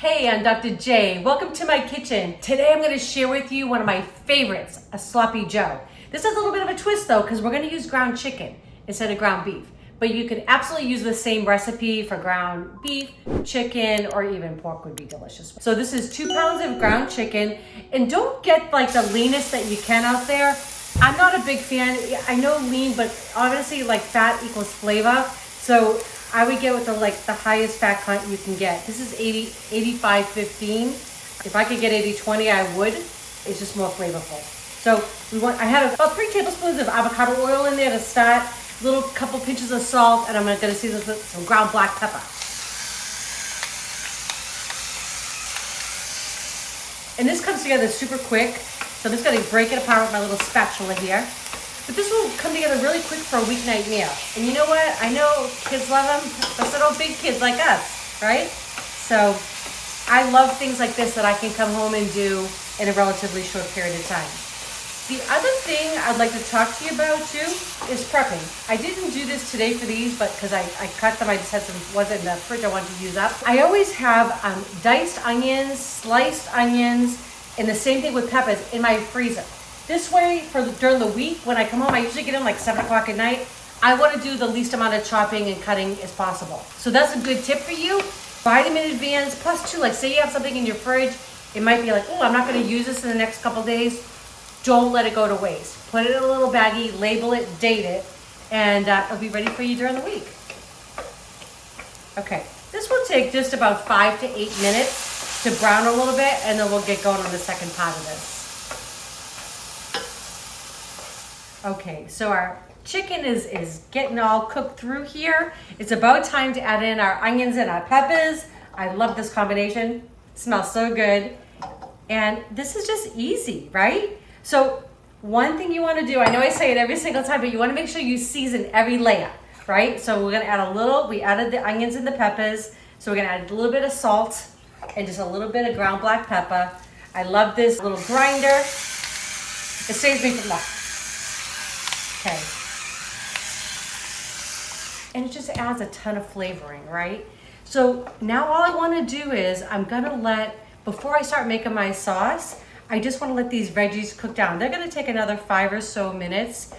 Hey, I'm Dr. J. Welcome to my kitchen. Today I'm going to share with you one of my favorites, a sloppy joe. This is a little bit of a twist though, because we're going to use ground chicken instead of ground beef. But you can absolutely use the same recipe for ground beef, chicken, or even pork would be delicious. So this is 2 pounds of ground chicken, and don't get like the leanest that you can out there. I'm not a big fan. I know lean, but honestly, like fat equals flavor. So I would get with the highest fat content you can get. This is 85-15. If I could get 80-20, I would. It's just more flavorful. So I had about 3 tablespoons of avocado oil in there to start. Little couple pinches of salt, and I'm gonna season this with some ground black pepper. And this comes together super quick. So I'm just gonna break it apart with my little spatula here. But this will come together really quick for a weeknight meal. And you know what? I know kids love them, but so don't big kids like us, right? So I love things like this that I can come home and do in a relatively short period of time. The other thing I'd like to talk to you about too is prepping. I didn't do this today for these, but because I cut them, I just had some ones in the fridge I wanted to use up. I always have diced onions, sliced onions, and the same thing with peppers in my freezer. This way, during the week, when I come home, I usually get in like 7 o'clock at night. I want to do the least amount of chopping and cutting as possible. So that's a good tip for you. Buy them in advance. Plus, too, like say you have something in your fridge, it might be like, oh, I'm not going to use this in the next couple days. Don't let it go to waste. Put it in a little baggie, label it, date it, and it'll be ready for you during the week. Okay, this will take just about 5 to 8 minutes to brown a little bit, and then we'll get going on the second part of this. Okay, so our chicken is getting all cooked through here. It's about time to add in our onions and our peppers. I love this combination. It smells so good. And this is just easy, right? So one thing you want to do, I know I say it every single time, but you want to make sure you season every layer, right? So we're going to add we added the onions and the peppers. So we're going to add a little bit of salt and just a little bit of ground black pepper. I love this little grinder. It saves me from that. Okay. And it just adds a ton of flavoring, right? So now all I want to do is before I start making my sauce, I just want to let these veggies cook down. They're going to take another 5 or so minutes.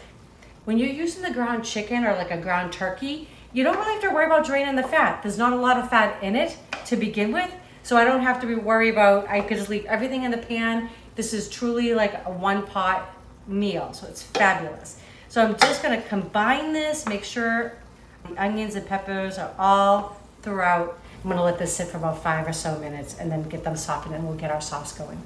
When you're using the ground chicken or like a ground turkey, you don't really have to worry about draining the fat. There's not a lot of fat in it to begin with. So I don't have to worry about, I could just leave everything in the pan. This is truly like a one pot meal. So it's fabulous. So I'm just going to combine this, make sure the onions and peppers are all throughout. I'm going to let this sit for about 5 or so minutes and then get them softened, and we'll get our sauce going.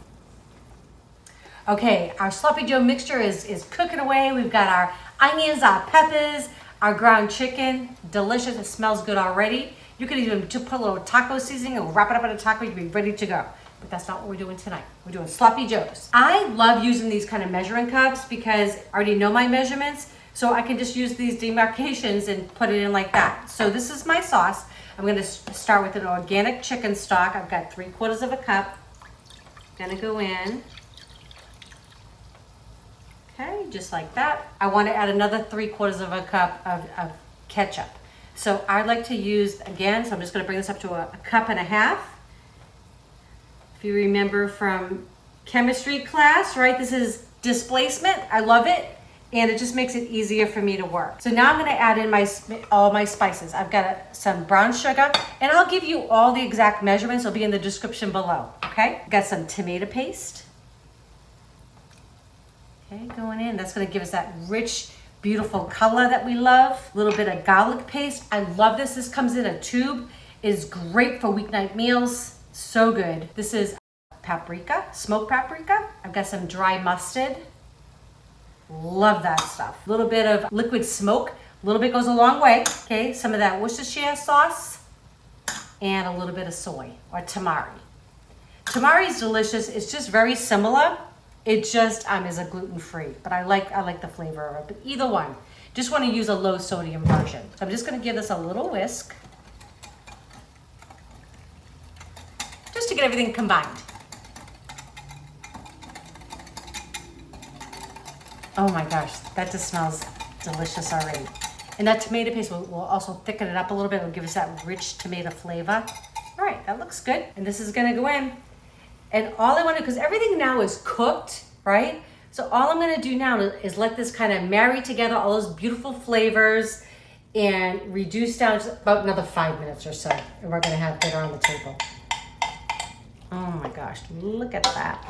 Okay, our sloppy joe mixture is cooking away. We've got our onions, our peppers, our ground chicken. Delicious. It smells good already. You could even just put a little taco seasoning and wrap it up in a taco. You'd be ready to go. But that's not what we're doing tonight. We're doing sloppy joes. I love using these kind of measuring cups because I already know my measurements. So I can just use these demarcations and put it in like that. So this is my sauce. I'm going to start with an organic chicken stock. I've got 3/4 of a cup. Gonna go in. Okay, just like that. I want to add another 3/4 of a cup of ketchup. So I like to use, again, so I'm just going to bring this up to a 1.5 cups. If you remember from chemistry class, right, this is displacement. I love it, and it just makes it easier for me to work. So now I'm going to add in all my spices. I've got some brown sugar, and I'll give you all the exact measurements. It'll be in the description below, okay? Got some tomato paste. Okay, going in. That's going to give us that rich, beautiful color that we love. A little bit of garlic paste. I love this. This comes in a tube. It is great for weeknight meals. So good. This is paprika, smoked paprika. I've got some dry mustard. Love that stuff. A little bit of liquid smoke. A little bit goes a long way. Okay, some of that Worcestershire sauce and a little bit of soy or tamari. Tamari is delicious. It's just very similar. It just is a gluten-free, but I like the flavor of it. But either one, just want to use a low sodium version. So I'm just going to give this a little whisk, just to get everything combined. Oh my gosh, that just smells delicious already. And that tomato paste will also thicken it up a little bit. It'll give us that rich tomato flavor. All right, that looks good. And this is gonna go in. And all I want to, because everything now is cooked, right? So all I'm gonna do now is let this kind of marry together all those beautiful flavors and reduce down to about another 5 minutes or so. And we're gonna have dinner on the table. Oh my gosh, look at that.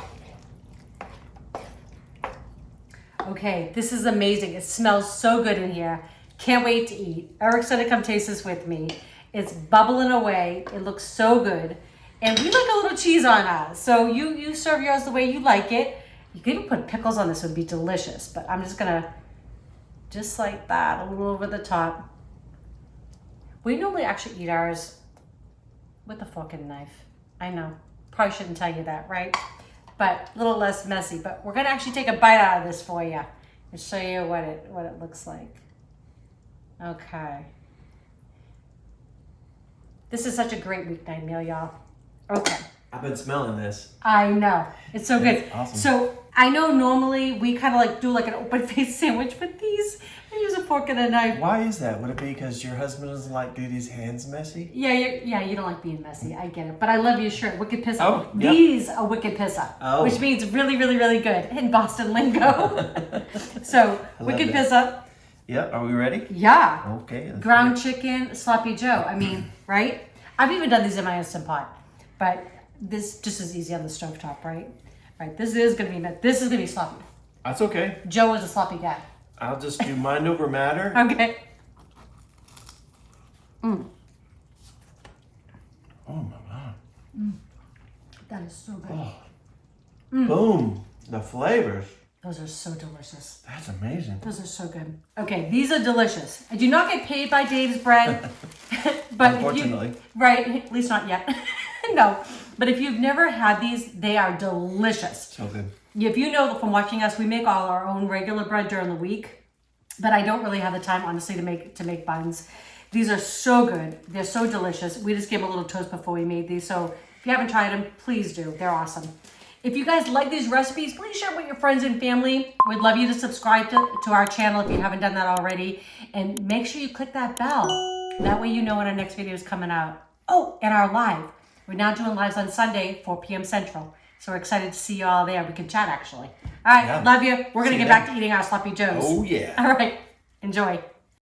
Okay, this is amazing. It smells so good in here. Can't wait to eat. Eric's gonna come taste this with me. It's bubbling away. It looks so good. And we like a little cheese on us. So you serve yours the way you like it. You could even put pickles on this, it would be delicious. But I'm just gonna, just like that, a little over the top. We normally actually eat ours with a fork and a knife. I know, probably shouldn't tell you that, right? But a little less messy. But we're gonna actually take a bite out of this for you and show you what it looks like. Okay. This is such a great weeknight meal, y'all. Okay. I've been smelling this. I know. It's so good. Awesome. So I know normally we kind of like do like an open face sandwich, but these, I use a fork and a knife. Why is that? Would it be because your husband doesn't like getting his hands messy? Yeah, you don't like being messy. I get it. But I love your shirt, Wicked Pissa. Oh, yep. These are Wicked Pissa, which means really, really, really good in Boston lingo. So, Wicked Pissa. Yeah, are we ready? Yeah. Okay. Ground chicken, sloppy Joe. I mean, right? I've even done these in my Instant Pot, but this just is easy on the stovetop, right? Right. This is gonna be sloppy. That's okay. Joe is a sloppy guy. I'll just do mind over matter. Okay. Oh my God. That is so good. Oh. Boom. The flavors. Those are so delicious. That's amazing. Those are so good. Okay, these are delicious. I do not get paid by Dave's Bread, but Unfortunately. Right, at least not yet. No, but if you've never had these, they are delicious. So good. If you know from watching us, we make all our own regular bread during the week, but I don't really have the time, honestly, to make buns. These are so good. They're so delicious. We just gave them a little toast before we made these, so if you haven't tried them, please do. They're awesome. If you guys like these recipes, please share with your friends and family. We'd love you to subscribe to our channel if you haven't done that already. And make sure you click that bell. That way you know when our next video is coming out. Oh, and our live. We're now doing lives on Sunday, 4 p.m. Central. So we're excited to see you all there. We can chat, actually. All right, love you. We're going to get back to eating our sloppy joes. Oh, yeah. All right, enjoy.